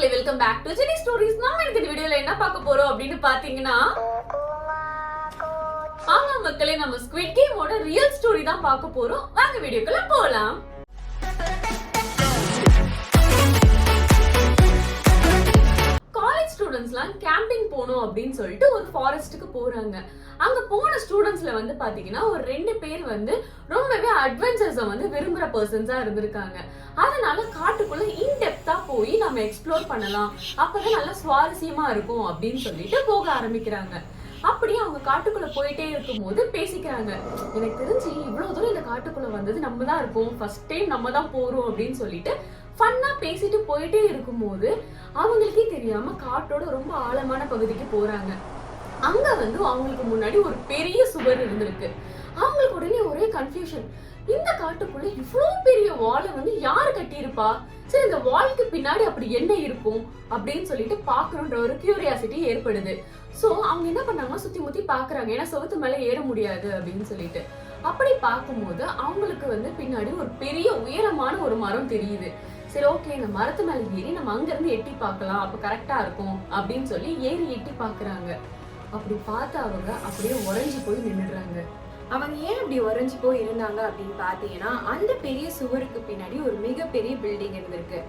மக்களே, welcome back to Jeni stories. நாம இந்த வீடியோல என்ன பார்க்க போறோம் அப்படின்னு பாத்தீங்கன்னா, ஆமா மக்களே, நம்ம ஸ்குவிட் கேமோட ரியல் ஸ்டோரி தான் பார்க்க போறோம். வாங்க வீடியோக்குள்ள போலாம். காலேஜ் ஸ்டூடெண்ட்ஸ்லாம் கேம்பிங் போகணும் அப்படின்னு சொல்லிட்டு ஒரு ஃபாரஸ்ட்டுக்கு போறாங்க. அங்க போன ஸ்டூடெண்ட்ஸ்ல வந்து பாத்தீங்கன்னா ஒரு 2 பேர் வந்து ரொம்பவே அட்வென்ச்சர்ஸை வந்து விரும்புற பர்சன்ஸா இருந்திருக்காங்க. அதனால காட்டுக்குள்ள இன்டெப்தா போய் நம்ம எக்ஸ்ப்ளோர் பண்ணலாம், அப்பதான் நல்லா சுவாரஸ்யமா இருக்கும் அப்படின்னு சொல்லிட்டு போக ஆரம்பிக்கிறாங்க. அப்படியே அவங்க காட்டுக்குள்ள போயிட்டே இருக்கும் போது பேசிக்கிறாங்க, எனக்கு தெரிஞ்சு இவ்வளவு தூரம் இந்த காட்டுக்குள்ள வந்தது நம்ம தான் இருப்போம், ஃபர்ஸ்ட் டைம் நம்ம தான் போறோம் அப்படின்னு சொல்லிட்டு ஃபன்னா பேசிட்டு போயிட்டே இருக்கும்போது அவங்களுக்கே தெரியாம காட்டோட ரொம்ப ஆழமான பகுதிக்கு போறாங்க. அங்க வந்து அவங்களுக்கு முன்னாடி ஒரு பெரிய சுவர் இருந்திருக்கு. அவங்களுக்கு உடனே ஒரே கன்ஃபியூஷன், இந்த காட்டுக்குள்ள இவ்வளவு பெரிய வாலை வந்து யாரு கட்டியிருப்பா, சரி இந்த வாலுக்கு பின்னாடி அப்படி என்ன இருக்கும் அப்படின்னு சொல்லிட்டு பாக்கணும்ன்ற ஒரு கியூரியாசிட்டி ஏற்படுது. சோ அவங்க என்ன பண்ணாங்கன்னா சுத்தி முத்தி பாக்குறாங்க, ஏன்னா செவுத்து மேல ஏற முடியாது அப்படின்னு சொல்லிட்டு. அப்படி பார்க்கும்போது அவங்களுக்கு வந்து பின்னாடி ஒரு பெரிய உயரமான ஒரு மரம் தெரியுது. சரி ஓகே, இந்த மரத்து மேல ஏறி நம்ம அங்க இருந்து எட்டி பார்க்கலாம், அப்ப கரெக்டா இருக்கும் அப்படின்னு சொல்லி ஏறி எட்டி பாக்குறாங்க. அப்படி பார்த்து அவங்க அப்படியே உறைஞ்சு போய் நின்னுடுறாங்க. அவங்க ஏன் அப்படி உறைஞ்சு போய் இருந்தாங்க அப்படின்னு பாத்தீங்கன்னா, அந்த பெரிய சுவருக்கு பின்னாடி ஒரு மிகப்பெரிய பில்டிங் இருந்திருக்கு.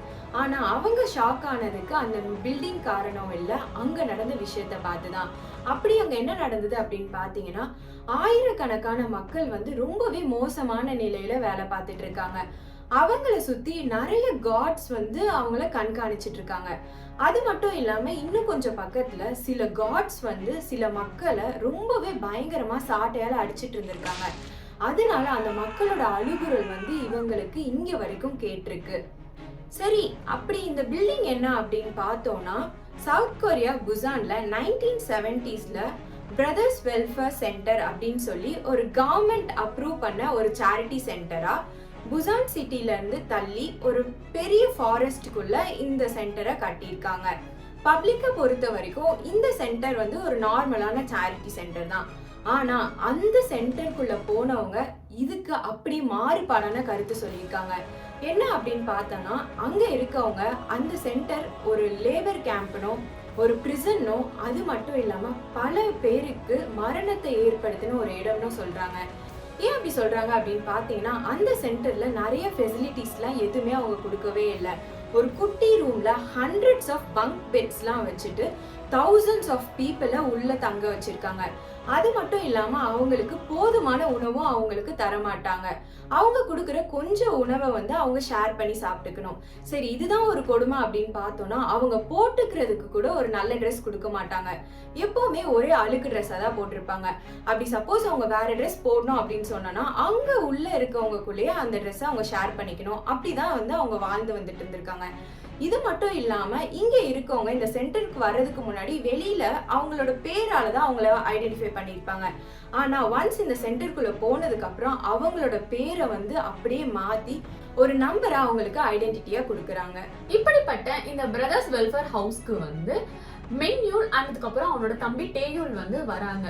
ஆனா அவங்க ஷாக் ஆனதுக்கு அந்த பில்டிங் காரணம் இல்ல, அங்க நடந்த விஷயத்த பார்த்துதான். அப்படி அங்க என்ன நடந்தது அப்படின்னு பாத்தீங்கன்னா, ஆயிரக்கணக்கான மக்கள் வந்து ரொம்பவே மோசமான நிலையில வேலை பார்த்துட்டு இருக்காங்க. அவங்கள சுத்தி நிறைய காட்ஸ் வந்து அவங்கள கண்காணிச்சிட்டு இருக்காங்க. அது மட்டும் இல்லாம இன்னும் கொஞ்சம் பக்கத்துல சில காட்ஸ் வந்து சில மக்களை ரொம்பவே பயங்கரமா சாட்டையால அடிச்சிட்டு இருந்திருக்காங்க. அதனால அந்த மக்களோட அழுகுரல் வந்து இவங்களுக்கு இங்க வரைக்கும் கேட்டிருக்கு. சரி, அப்படி இந்த பில்டிங் என்ன அப்படின்னு பார்த்தோம்னா, சவுத் கொரியா புசான்ல 1970ஸ்ல பிரதர்ஸ் வெல்ஃபேர் சென்டர் அப்படின்னு சொல்லி ஒரு கவர்மெண்ட் அப்ரூவ் பண்ண ஒரு சேரிட்டி சென்டரா புசான் சிட்டில இருந்து தள்ளி ஒரு பெரிய ஃபாரஸ்டுக்குள்ள இந்த சென்டரை கட்டியிருக்காங்க. பப்ளிக்கை பொறுத்த வரைக்கும் இந்த சென்டர் வந்து ஒரு நார்மலான சேரிட்டி சென்டர் தான். ஆனா அந்த சென்டருக்குள்ள போனவங்க இதுக்கு அப்படி மாறுபாடான கருத்து சொல்லியிருக்காங்க. என்ன அப்படின்னு பார்த்தோம்னா, அங்க இருக்கவங்க அந்த சென்டர் ஒரு லேபர் கேம்ப்னோ ஒரு பிரிசன்னோ, அது மட்டும் இல்லாம பல பேருக்கு மரணத்தை ஏற்படுத்தின ஒரு இடம்னு சொல்றாங்க. ஏன் அப்படி சொல்றாங்க அப்படின்னு பாத்தீங்கன்னா, அந்த சென்டர்ல நிறைய ஃபெசிலிட்டிஸ்லாம் எதுவுமே அவங்க கொடுக்கவே இல்லை. ஒரு குட்டி ரூம்ல ஹண்ட்ரட்ஸ் ஆஃப் பங்க் பெட்ஸ்லாம் வச்சுட்டு thousands ஆஃப் பீப்புளை உள்ள தங்க வச்சிருக்காங்க. அது மட்டும் இல்லாம அவங்களுக்கு போதுமான உணவும் அவங்களுக்கு தரமாட்டாங்க. அவங்க கொடுக்குற கொஞ்சம் உணவை வந்து அவங்க ஷேர் பண்ணி சாப்பிட்டுக்கணும். சரி, இதுதான் ஒரு கொடுமை அப்படின்னு பார்த்தோம்னா, அவங்க போட்டுக்கிறதுக்கு கூட ஒரு நல்ல ட்ரெஸ் கொடுக்க மாட்டாங்க. எப்பவுமே ஒரே அழுக்கு ட்ரெஸ்ஸா தான் போட்டிருப்பாங்க. அப்படி சப்போஸ் அவங்க வேற ட்ரெஸ் போடணும் அப்படின்னு சொன்னா அங்க உள்ள இருக்கவங்களுக்குள்ளேயே அந்த ட்ரெஸ்ஸை அவங்க ஷேர் பண்ணிக்கணும். அப்படிதான் வந்து அவங்க வாழ்ந்து வந்துட்டு இருந்திருக்காங்க. இது மட்டும் இல்லாம இங்க இருக்கவங்க இந்த சென்டருக்கு வர்றதுக்கு முன்னாடி வெளியில அவங்களோட பேரால தான் அவங்கள ஐடென்டிஃபை பண்ணிருப்பாங்க. ஆனா ஒன்ஸ் இந்த சென்டருக்குள்ள போனதுக்கு அப்புறம் அவங்களோட பேரை வந்து அப்படியே மாத்தி ஒரு நம்பரை அவங்களுக்கு ஐடென்டிட்டியா கொடுக்கறாங்க. இப்படிப்பட்ட இந்த பிரதர்ஸ் வெல்ஃபேர் ஹவுஸ்க்கு வந்து மென்யூல் அதுக்கப்புறம் அவனோட தம்பி டேயூல் வந்து வராங்க.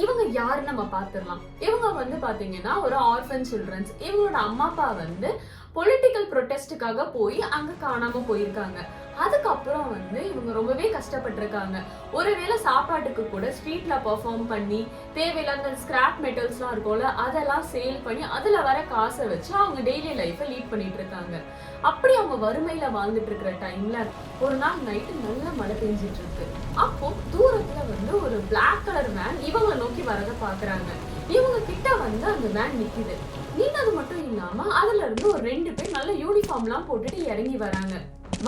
இவங்க யாருன்னு நம்ம பாத்துடலாம். இவங்க வந்து பாத்தீங்கன்னா ஒரு ஆர்ஃபன் சில்ட்ரன்ஸ். இவங்களோட அம்மா அப்பா வந்து பொலிட்டிக்கல் ப்ரொடெஸ்டுக்காக போய் அங்க காணாம போயிருக்காங்க. அதுக்கப்புறம் வந்து இவங்க ரொம்பவே கஷ்டப்பட்டிருக்காங்க. ஒருவேளை சாப்பாட்டுக்கு கூட ஸ்ட்ரீட்ல பெர்ஃபார்ம் பண்ணி தேவையில்லாத ஸ்கிராப் மெட்டல்ஸ்லாம் இருக்கும்ல, அதெல்லாம் சேல் பண்ணி அதுல வர காசை வச்சு அவங்க டெய்லி லைஃபை லீட் பண்ணிட்டு இருக்காங்க. அப்படி அவங்க வறுமையில வாழ்ந்துட்டு இருக்கிற டைம்ல ஒரு நாள் நைட்டு நல்ல மழை பெஞ்சிட்டு இருக்கு. அப்போ தூரத்துல வந்து ஒரு பிளாக் கலர் வேன் இவங்களை நோக்கி வரத பாக்குறாங்க. இவங்க கிட்ட வந்து அந்த வேன் நிக்குது. நின்னது மட்டும் இல்லாம அதுல இருந்து ஒரு 2 பேர் நல்ல யூனிஃபார்ம் எல்லாம் போட்டுட்டு இறங்கி வராங்க.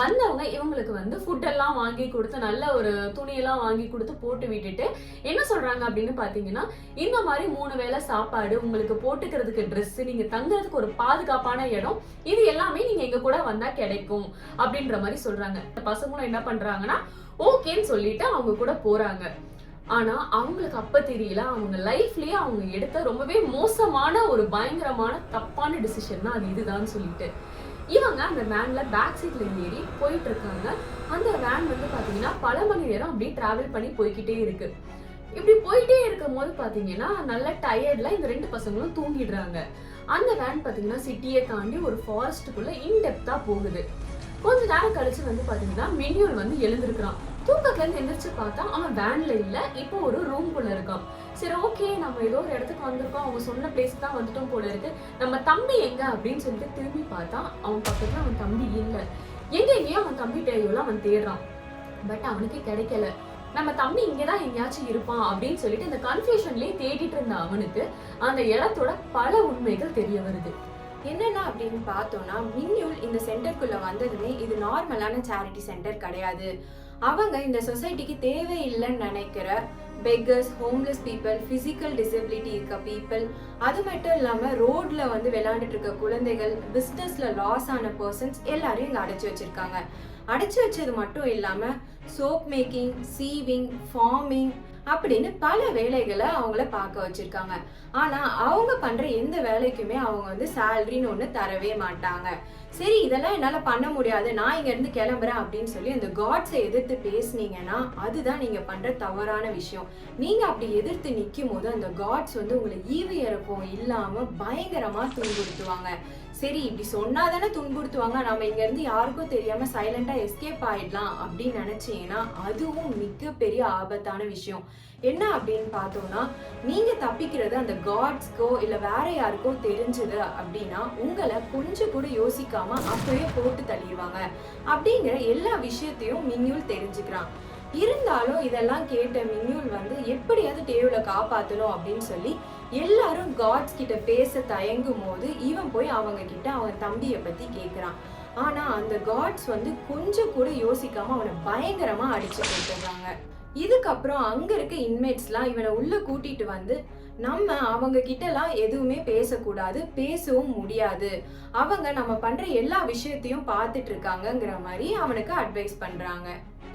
வந்தவங்க இவங்களுக்கு வந்து ஃபுட் எல்லாம் வாங்கி கொடுத்து நல்ல ஒரு துணியெல்லாம் வாங்கி கொடுத்து போட்டு விட்டுட்டு என்ன சொல்றாங்க அப்படின்னு பாத்தீங்கன்னா, இந்த மாதிரி 3 வேளை சாப்பாடு, உங்களுக்கு போட்டுக்கிறதுக்கு ட்ரெஸ், நீங்க தங்குறதுக்கு ஒரு பாதுகாப்பான இடம், இது எல்லாமே நீங்க எங்க கூட வந்தா கிடைக்கும் அப்படின்ற மாதிரி சொல்றாங்க. பசங்களும் என்ன பண்றாங்கன்னா ஓகேன்னு சொல்லிட்டு அவங்க கூட போறாங்க. ஆனா அவங்களுக்கு அப்ப தெரியல, அவங்க லைஃப்லயே அவங்க எடுத்த ரொம்பவே மோசமான ஒரு பயங்கரமான தப்பான டிசிஷன் தான் அது இதுதான் சொல்லிட்டு இவங்க அந்த வேன்ல பேக் சீட்ல ஏறி போயிட்டு இருக்காங்க. அந்த வேன் வந்து பாத்தீங்கன்னா பல மணி நேரம் அப்படியே டிராவல் பண்ணி போய்கிட்டே இருக்கு. இப்படி போயிட்டே இருக்கும் போது பாத்தீங்கன்னா நல்ல டயர்ட்ல இந்த 2 பசங்களும் தூங்கிடுறாங்க. அந்த வேன் பாத்தீங்கன்னா சிட்டியை தாண்டி ஒரு ஃபாரஸ்டுக்குள்ள இன்டெப்தா போகுது. கொஞ்ச நேரம் கழிச்சு வந்து பாத்தீங்கன்னா மின்யூல் வந்து எழுந்திருக்கிறான். தூக்கத்துல இருந்து எந்திரிச்சு பார்த்தா அவன் வேன்ல இல்ல, இப்போ ஒரு ரூம்குள்ள இருக்கான். சரி ஓகே, நம்ம ஏதோ ஒரு இடத்துக்கு வந்திருக்கோம், அவங்க சொன்ன பிளேஸ் தான் வந்துட்டோம் போல இருக்கு, நம்ம தம்பி எங்க அப்படின்னு சொல்லிட்டு திரும்பி பார்த்தா அவன் பக்கத்துல அவன் தம்பி இல்ல. எங்கேயும் அவன் தம்பி டேயோல அவன் தேடுறான், பட் அவனுக்கு கிடைக்கல. நம்ம தம்பி இங்கதான் எங்கேயாச்சும் இருப்பான் அப்படின்னு சொல்லிட்டு இந்த கன்ஃபியூஷன்லயே தேடிட்டு இருந்த அவனுக்கு அந்த இடத்தோட பல உண்மைகள் தெரிய வருது. என்னன்னா அப்படின்னு பார்த்தோம்னா, மின்யூல் இந்த சென்டருக்குள்ள வந்ததுமே இது நார்மலான சேரிட்டி சென்டர் கிடையாது. அவங்க இந்த சொசைட்டிக்கு தேவையில்லைன்னு நினைக்கிற beggars, homeless people, physical disability இருக்க பீப்புள், அது மட்டும் இல்லாம ரோட்ல வந்து விளையாண்டுட்டு இருக்க குழந்தைகள், பிசினஸ்ல லாஸ் ஆன பர்சன்ஸ் எல்லாரையும் இங்க அடைச்சு வச்சிருக்காங்க. அடைச்சு வச்சது மட்டும் இல்லாம சோப் மேக்கிங், சீவிங், ஃபார்மிங் அப்படின்னு பல வேலைகளை அவங்கள பார்க்க வச்சிருக்காங்க. ஆனா அவங்க பண்ற எந்த வேலைக்குமே அவங்க வந்து சேலரின்னு ஒண்ணு தரவே மாட்டாங்க. சரி, இதெல்லாம் என்னால பண்ண முடியாது, நான் இங்க இருந்து கிளம்புறேன் அப்படின்னு சொல்லி அந்த காட்ஸை எதிர்த்து பேசுனீங்கன்னா அதுதான் நீங்க பண்ற தவறான விஷயம். நீங்க அப்படி எதிர்த்து நிக்கும் போது அந்த காட்ஸ் வந்து உங்களை ஈவு இறக்கம் இல்லாம பயங்கரமா துன்புறுத்துவாங்க. சரி, இப்படி சொன்னாதானே துன்புறுத்துவாங்க, நம்ம இங்க இருந்து யாருக்கும் தெரியாம சைலண்டா எஸ்கேப் ஆயிடலாம் அப்படின்னு நினைச்சீங்கன்னா அதுவும் மிகப்பெரிய ஆபத்தான விஷயம். என்ன அப்படின்னு பார்த்தோம்னா, நீங்க தப்பிக்கிறது அந்த காட்ஸ்க்கோ இல்ல வேற யாருக்கோ தெரிஞ்சது அப்படின்னா உங்களை கொஞ்சம் கூட யோசிக்காம அப்பவே போட்டு தள்ளிடுவாங்க அப்படிங்கிற எல்லா விஷயத்தையும் மின்யூல் தெரிஞ்சுக்கிறான். இருந்தாலும் இதெல்லாம் கேட்ட மின்யூல் வந்து எப்படியாவது டேயோல காப்பாத்தணும் அப்படின்னு சொல்லி எல்லாரும் காட்ஸ் கிட்ட பேச தயங்கும் போது இவன் போய் அவங்க கிட்ட அவன் தம்பிய பத்தி கேக்குறான். ஆனா அந்த காட்ஸ் வந்து கொஞ்சம் கூட யோசிக்காம அவனை பயங்கரமா அடிச்சு போட்டுறாங்க. இதுக்கப்புறம் அங்க இருக்க இன்மேட்ஸ்லாம் இவனை உள்ள கூட்டிட்டு வந்து, நம்ம அவங்க கிட்ட எல்லாம் எதுவுமே பேசக்கூடாது, பேசவும் முடியாது, அவங்க நம்ம பண்ற எல்லா விஷயத்தையும் பார்த்துட்டு இருக்காங்கங்கிற மாதிரி அவனுக்கு அட்வைஸ் பண்றாங்க.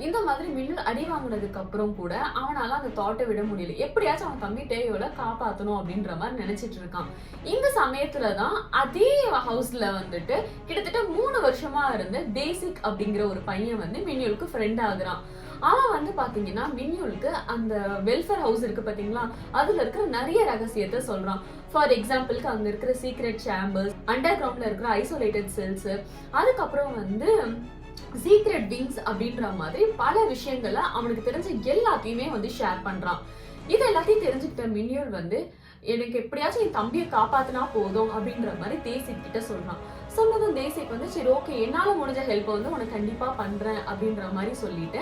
இந்த மாதிரி மின்னுல் அடி வாங்கினதுக்கு அப்புறம் கூட அவனால அந்த தாட்டை விட முடியல. எப்படியாச்சும் அவன் தம்பி டேயோல காப்பாத்தணும் அப்படின்ற மாதிரி நினைச்சிட்டு இருக்கான். இந்த சமயத்துலதான் அதே ஹவுஸ்ல வந்துட்டு கிட்டத்தட்ட 3 வருஷமா இருந்து பேசிக் அப்படிங்கிற ஒரு பையன் வந்து மின்யூலுக்கு ஃப்ரெண்ட் ஆகுறான். அவன் வந்து பாத்தீங்கன்னா மின்யூலுக்கு அந்த வெல்ஃபேர் ஹவுஸ் இருக்கு பாத்தீங்களா, அதுல இருக்கிற நிறைய ரகசியத்தை சொல்றான். ஃபார் எக்ஸாம்பிளுக்கு அங்க இருக்கிற சீக்ரெட் சேம்பர்ஸ், அண்டர் கிரவுண்ட்ல இருக்கிற ஐசோலேட்டட் செல்ஸ், அதுக்கப்புறம் வந்து சீக்ரெட் விங்ஸ் அப்படின்ற மாதிரி பல விஷயங்களை அவனுக்கு தெரிஞ்ச எல்லாத்தையுமே வந்து ஷேர் பண்றான். இது எல்லாத்தையும் தெரிஞ்சுக்கிட்ட மின்யூல் வந்து எனக்கு எப்படியாச்சும் என் தம்பியை காப்பாத்தினா போதும் அப்படின்ற மாதிரி தேசிக் கிட்ட சொல்றான். சொன்னதும் தேசிக் வந்து சரி ஓகே, என்னால முடிஞ்ச ஹெல்ப் வந்து உனக்கு கண்டிப்பா பண்றேன் அப்படின்ற மாதிரி சொல்லிட்டு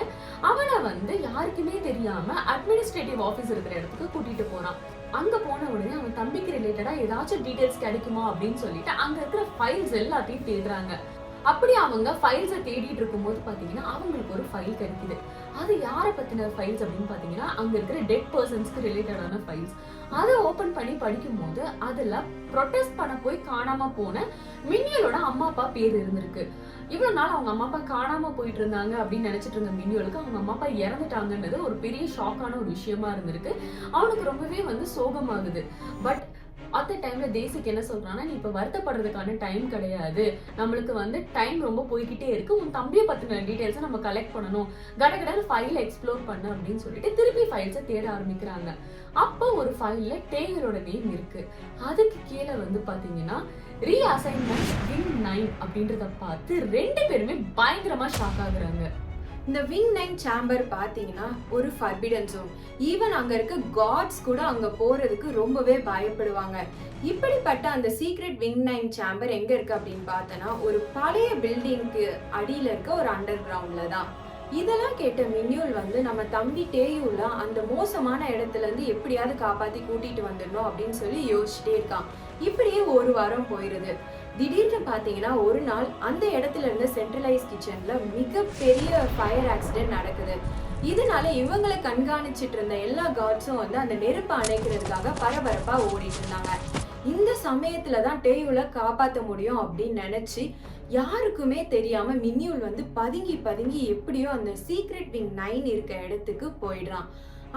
அவனை வந்து யாருக்குமே தெரியாம அட்மினிஸ்ட்ரேட்டிவ் ஆபீஸ் இருக்கிற இடத்துக்கு கூட்டிட்டு போறான். அங்க போன உடனே அவன் தம்பிக்கு ரிலேட்டடா ஏதாச்சும் டீடைல்ஸ் கிடைக்குமா அப்படின்னு சொல்லிட்டு அங்க இருக்கிற ஃபைல்ஸ் எல்லாத்தையும் தேடுறாங்க. அப்படி அவங்க ஃபைல்ஸை தேடிட்டு இருக்கும்போது பாத்தீங்கன்னா அவங்களுக்கு ஒரு ஃபைல் கிடைக்குது. அது யாரை பத்தின ஃபைல்ஸ் அப்படின்னு பாத்தீங்கன்னா அங்க இருக்கிற டெட் பர்சன்ஸ்க்கு ரிலேட்டடான ஃபைல்ஸ். அதை ஓபன் பண்ணி படிக்கும் போது அதுல ப்ரொடெஸ்ட் பண்ண போய் காணாம போன மின்யூலோட அம்மா அப்பா பேர் இருந்திருக்கு. இவ்வளவு நாள் அவங்க அம்மா அப்பா காணாம போயிட்டு இருந்தாங்க அப்படின்னு நினைச்சிட்டு இருந்த மின்யூலுக்கு அவங்க அம்மா அப்பா இறந்துட்டாங்கன்றது ஒரு பெரிய ஷாக்கான ஒரு விஷயமா இருந்திருக்கு. அவனுக்கு ரொம்பவே வந்து சோகமாகுது. பட் அந்த டைம்ல தேசிக் என்ன சொல்றான்னா, நீ இப்ப வருத்தப்படுறதுக்கான டைம் கிடையாது, நம்மளுக்கு வந்து டைம் ரொம்ப போய்கிட்டே இருக்கு, உன் தம்பியை பத்தின டீடைல்ஸை நம்ம கலெக்ட் பண்ணணும், கடகடன்னு ஃபைலை எக்ஸ்ப்ளோர் பண்ணு அப்படின்னு சொல்லிட்டு திருப்பி ஃபைல்ஸை தேட ஆரம்பிக்கிறாங்க. அப்போ ஒரு ஃபைல்ல டேயோலோட நேம் இருக்கு. அதுக்கு கீழே வந்து பாத்தீங்கன்னா ரீஅசைன்மெண்ட் விங் 9 அப்படின்றத பார்த்து 2 பேருமே பயங்கரமா ஷாக் ஆகுறாங்க. இந்த விங் 9 சேம்பர் பாத்தீங்கன்னா ஒரு ஃபர்பிடன் ஜோன். ஈவன் அங்க இருக்க காட்ஸ் கூட அங்க போறதுக்கு ரொம்பவே பயப்படுவாங்க. இப்படிப்பட்ட அந்த சீக்ரெட் விங் 9 சேம்பர் எங்க இருக்கு அப்படின்னு பார்த்தனா ஒரு பழைய பில்டிங்க்கு அடியில இருக்க ஒரு அண்டர் கிரவுண்ட்ல தான். இதெல்லாம் கேட்ட மின்யூல் வந்து நம்ம தம்பி டேயூல அந்த மோசமான இடத்துல இருந்து எப்படியாவது காப்பாத்தி கூட்டிட்டு வந்துடணும் அப்படின்னு சொல்லி யோசிச்சுட்டே இருக்கான். இப்படியே ஒரு வாரம் போயிருது. திடீர்னு பாத்தீங்கன்னா ஒரு நாள் அந்த இடத்துல இருந்து சென்ட்ரலைஸ் கிச்சன்ல மிகப்பெரிய ஃபயர் ஆக்சிடென்ட் நடக்குது. இதனால இவங்களை கண்காணிச்சிட்டு இருந்த எல்லா காட்ஸும் வந்து அந்த நெருப்பை அணைக்கிறதுக்காக பரபரப்பா ஓடிட்டு இருந்தாங்க. இந்த சமயத்துலதான் டேயூல காப்பாற்ற முடியும் அப்படின்னு நினைச்சு யாருக்குமே தெரியாம மின்யூல் வந்து பதுங்கி பதுங்கி எப்படியோ அந்த சீக்ரெட் விங் 9 இருக்க இடத்துக்கு போயிடுறான்.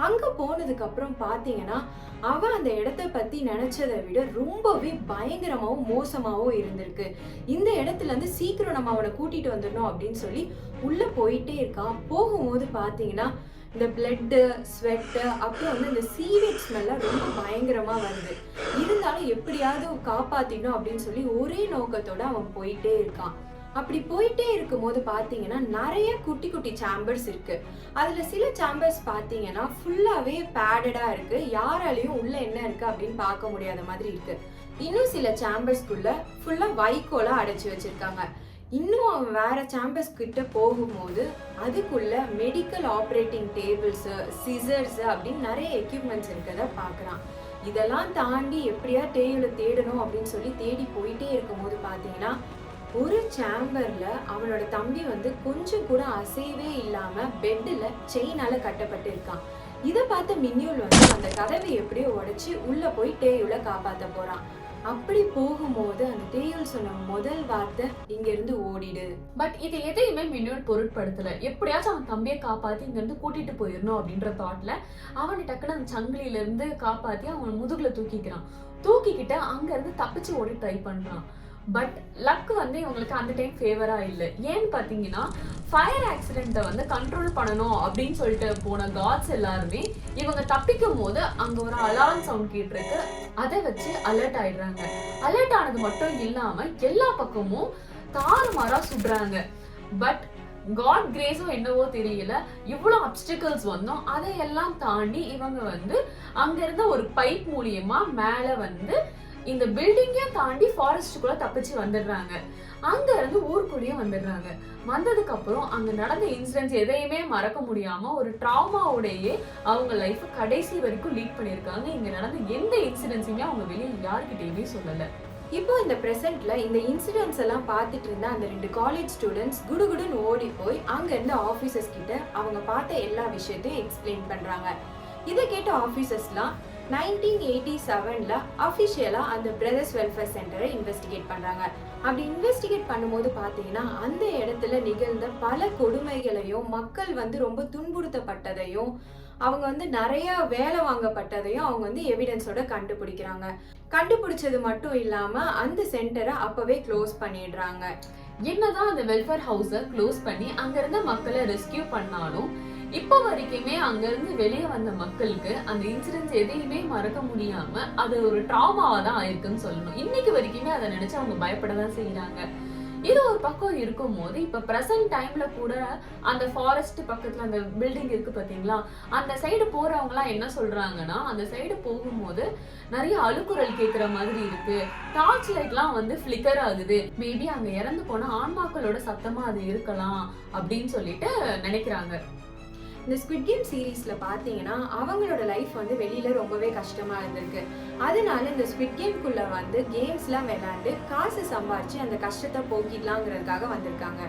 அங்க போனதுக்கு அப்புறம் பாத்தீங்கன்னா அவன் அந்த இடத்த பத்தி நினைச்சதை விட ரொம்பவே பயங்கரமாவும் மோசமாவும் இருந்திருக்கு. இந்த இடத்துல இருந்து சீக்கிரம் நம்ம அவனை கூட்டிட்டு வந்துடணும் அப்படின்னு சொல்லி உள்ள போயிட்டே இருக்கான். போகும்போது பாத்தீங்கன்னா இந்த பிளட்டு, ஸ்வெட்டு, அப்புறம் வந்து இந்த சீவேஜ் ஸ்மெல்லாம் ரொம்ப பயங்கரமா வருது. இருந்தாலும் எப்படியாவது காப்பாத்திடணும் அப்படின்னு சொல்லி ஒரே நோக்கத்தோட அவன் போயிட்டே இருக்கான். அப்படி போயிட்டே இருக்கும்போது பாத்தீங்கன்னா நிறைய குட்டி குட்டி சேம்பர்ஸ் இருக்கு. அதுல சில சேம்பர்ஸ் பாத்தீங்கன்னா ஃபுல்லாவே பேடடா இருக்கு, யாராலையும் உள்ள என்ன இருக்கு அப்படின்னு பார்க்க முடியாத மாதிரி இருக்கு. இன்னும் சில சேம்பர்ஸ்குள்ள ஃபுல்லா வைக்கோலா அடைச்சு வச்சிருக்காங்க. இன்னும் அவன் வேற சேம்பர்ஸ் கிட்ட போகும்போது அதுக்குள்ள மெடிக்கல் ஆப்ரேட்டிங் டேபிள்ஸ், சிசர்ஸ் அப்படின்னு நிறைய எக்யூப்மெண்ட்ஸ் இருக்கிறத பாக்குறான். இதெல்லாம் தாண்டி எப்படியா டேயுல தேடணும் அப்படின்னு சொல்லி தேடி போயிட்டே இருக்கும்போது பாத்தீங்கன்னா ஒரு சேம்பர்ல அவனோட தம்பி வந்து கொஞ்சம் கூட அசைவே இல்லாம பெட்ல செயினால கட்டப்பட்டு இருக்கான். இதை பார்த்த மின்யூல் வந்து அந்த கதவை எப்படியோ உடைச்சு உள்ள போய் டேயுல காப்பாத்த போறான். அப்படி போகும்போது அந்த டேயுல் சொன்ன முதல் வார்த்தை, இங்க இருந்து ஓடிடு. பட் இது எதையுமே மின்யூல் பொருட்படுத்தல. எப்படியாச்சும் அவன் தம்பியை காப்பாத்தி இங்க இருந்து கூட்டிட்டு போயிடணும் அப்படின்ற தாட்ல அவனை டக்குன்னு அந்த சங்கிலியில இருந்து காப்பாத்தி அவன் முதுகுல தூக்கிக்கிட்டு அங்க இருந்து தப்பிச்சு ஓடி ட்ரை பண்றான். பட் லக் வந்து இவங்களுக்கு அந்த டைம் ஃபேவரா இல்லை. ஏன்னு பாத்தீங்கன்னா ஃபயர் ஆக்சிடென்ட்டை வந்து கண்ட்ரோல் பண்ணணும் அப்படின்னு சொல்லிட்டு போன காட்ஸ் எல்லாருமே இவங்க தப்பிக்கும் போது அங்க ஒரு அலாரம் சவுண்ட் கேட்டிருக்கு. அதை வச்சு அலர்ட் ஆயிடுறாங்க. அலர்ட் ஆனது மட்டும் இல்லாம எல்லா பக்கமும் தாறுமாறா சுடுறாங்க. பட் காட் கிரேஸோ என்னவோ தெரியல, இவ்வளவு அப்டிக்கல்ஸ் வந்தோம் அதையெல்லாம் தாண்டி இவங்க வந்து அங்க இருந்த ஒரு பைப் மூலியமா மேல வந்து இந்த பில்டிங்கையும் தாண்டி ஃபாரஸ்டுக்குள்ள தப்பிச்சு வந்துடுறாங்க. அங்க இருந்து ஊருக்குள்ளேயும் வந்துடுறாங்க. வந்ததுக்கு அப்புறம் அங்க நடந்த இன்சிடென்ட்ஸ் எதையுமே மறக்க முடியாம ஒரு ட்ராமாவோடையே அவங்க லைஃப் கடைசி வரைக்கும் லீட் பண்ணிருக்காங்க. இங்க நடந்த எந்த இன்சிடென்ட்ஸுமே அவங்க வெளியே யாருக்கிட்டையுமே சொல்லல. இப்போ இந்த பிரசன்ட்ல இந்த இன்சிடென்ட்ஸ் எல்லாம் பார்த்துட்டு இருந்த அந்த 2 காலேஜ் ஸ்டூடெண்ட்ஸ் குடுகுடுன்னு ஓடி போய் அங்க இருந்த ஆபீசர்ஸ் கிட்ட அவங்க பார்த்த எல்லா விஷயத்தையும் எக்ஸ்பிளைன் பண்றாங்க. இதை கேட்ட ஆபீசர்ஸ்லாம் 1987ல அஃபிஷியலா அந்த பிரதர்ஸ் வெல்ஃபேர் சென்டரை இன்வெஸ்டிகேட் பண்றாங்க. அப்படி இன்வெஸ்டிகேட் பண்ணும்போது பாத்தீங்கன்னா அந்த இடத்துல நிகழ்ந்த பல கொடுமைகளையும், மக்கள் வந்து ரொம்ப துன்புறுத்தப்பட்டதையும், அவங்க வந்து நிறைய வேலை வாங்கப்பட்டதையும் அவங்க வந்து எவிடன்ஸோட கண்டுபிடிக்கிறாங்க. கண்டுபிடிச்சது மட்டும் இல்லாம அந்த சென்டரை அப்பவே க்ளோஸ் பண்ணிடுறாங்க. என்னதான் அந்த வெல்ஃபேர் ஹவுஸை க்ளோஸ் பண்ணி அங்க இருந்த மக்களை ரெஸ்கியூ பண்ணாலும் இப்போ வரைக்குமே அங்க இருந்து வெளியே வந்த மக்களுக்கு அந்த இன்சிடென்ட்ஸ் எதையுமே மறக்க முடியாம அது ஒரு ட்ராமாவா தான் ஆயிருக்குன்னு சொல்லணும். இன்னைக்கு வரைக்குமே அதை நினைச்சு அவங்க பயப்படதான் செய்யறாங்க. இது ஒரு பக்கம் இருக்கும் போது இப்ப பிரசன்ட் டைம்ல கூட அந்த ஃபாரஸ்ட் பக்கத்துல அந்த பில்டிங் இருக்கு பாத்தீங்களா, அந்த சைடு போறவங்க எல்லாம் என்ன சொல்றாங்கன்னா அந்த சைடு போகும்போது நிறைய அழுக்குரல் கேட்கிற மாதிரி இருக்கு, டார்ச் லைட் எல்லாம் வந்து ஃபிளிக்கர் ஆகுது, மேபி அங்க இறந்து போன ஆன்மாக்களோட சத்தமா அது இருக்கலாம் அப்படின்னு சொல்லிட்டு நினைக்கிறாங்க. இந்த ஸ்குவிட் கேம் சீரீஸ்ல பாத்தீங்கன்னா அவங்களோட லைஃப் வந்து வெளியில ரொம்பவே கஷ்டமா இருந்திருக்கு. அதனால இந்த ஸ்குவிட் கேம்குள்ள வந்து கேம்ஸ்லாம் விளையாண்டு காசு சம்பாரிச்சு அந்த கஷ்டத்தை போக்கிடலாங்கிறதுக்காக வந்திருக்காங்க.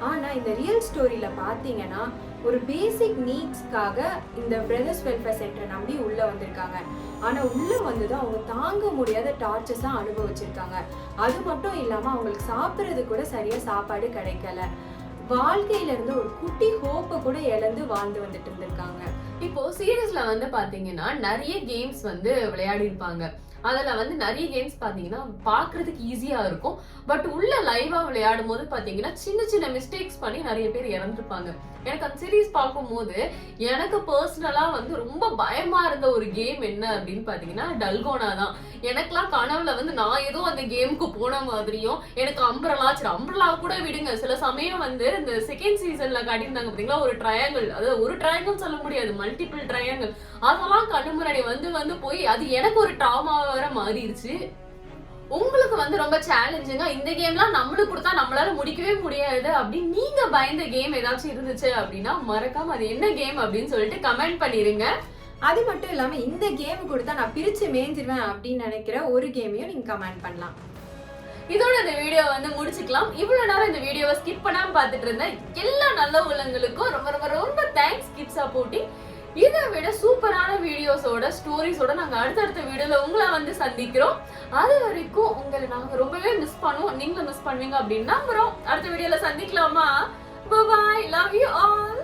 ஆனா இந்த ரியல் ஸ்டோரியில பாத்தீங்கன்னா ஒரு பேசிக் நீட்ஸ்க்காக இந்த பிரதர்ஸ் வெல்ஃபேர் சென்டரை நம்பி உள்ள வந்திருக்காங்க. ஆனா உள்ள வந்ததும் அவங்க தாங்க முடியாத டார்ச்சர்ஸா அனுபவிச்சிருக்காங்க. அது மட்டும் இல்லாம அவங்களுக்கு சாப்பிட்றது கூட சரியா சாப்பாடு கிடைக்கல. வாழ்க்கையில இருந்து ஒரு குட்டி ஹோப்பை கூட இழந்து வாழ்ந்து வந்துட்டு இருந்திருக்காங்க. இப்போ சீரீஸ்ல வந்து பாத்தீங்கன்னா நிறைய கேம்ஸ் வந்து விளையாடி இருப்பாங்க. அதுல வந்து நிறைய கேம்ஸ் பாத்தீங்கன்னா பாக்குறதுக்கு ஈஸியா இருக்கும். பட் உள்ள லைவா விளையாடும் போது பாத்தீங்கன்னா சின்ன சின்ன மிஸ்டேக்ஸ் பண்ணி நிறைய பேர் இறந்துருப்பாங்க. எனக்கு அந்த சீரீஸ் பார்க்கும் போது எனக்கு பர்சனலா வந்து ரொம்ப பயமா இருந்த ஒரு கேம் என்ன அப்படின்னு பாத்தீங்கன்னா டல்கோனா தான். எனக்குலாம் கனவுல வந்து நான் ஏதோ அந்த கேமுக்கு போன மாதிரியும், எனக்கு அம்பரலா கூட விடுங்க, சில சமயம் வந்து இந்த செகண்ட் சீசன்ல காட்டியிருந்தாங்க பாத்தீங்களா ஒரு ட்ரையாங்கிள், அதாவது ஒரு ட்ரையாங்கிள் சொல்ல முடியாது, மல்டிபிள் ட்ரையாங்கிள், அதெல்லாம் கண்ணு முன்னாடி வந்து போய் அது எனக்கு ஒரு ட்ராமா வர மாறிடுச்சு. உங்களுக்கு வந்து ரொம்ப சேலஞ்சிங்கா இந்த கேம்லாம் நம்மளுக்கு கொடுத்தா நம்மளால முடிக்கவே முடியாது அப்படின்னு நீங்க பயந்த கேம் ஏதாச்சும் இருந்துச்சு அப்படின்னா மறக்காம அது என்ன கேம் அப்படின்னு சொல்லிட்டு கமெண்ட் பண்ணிருங்க. அது மட்டும் இல்லாம இந்த கேம் கொடுத்தா நான் பிரிச்சு மேய்ஞ்சிருவேன் அப்படின்னு நினைக்கிற ஒரு கேமையும் நீங்க கமெண்ட் பண்ணலாம். இதோட இந்த வீடியோ வந்து முடிச்சுக்கலாம். இவ்வளவு நேரம் இந்த வீடியோவை ஸ்கிப் பண்ணாம பார்த்துட்டு இருந்த எல்லா நல்ல உள்ளங்களுக்கும் ரொம்ப ரொம்ப ரொம்ப தேங்க்ஸ். Keep supporting. இதை விட சூப்பரான வீடியோஸோட ஸ்டோரிஸோட நாங்க அடுத்தடுத்த வீடியோல உங்களை வந்து சந்திக்கிறோம். அது வரைக்கும் உங்களை நாங்க ரொம்பவே மிஸ் பண்ணுவோம். நீங்களும் மிஸ் பண்ணுவீங்க அப்படின்னு நம்புறோம். அடுத்த வீடியோல சந்திக்கலாமா? Bye bye. Love you all.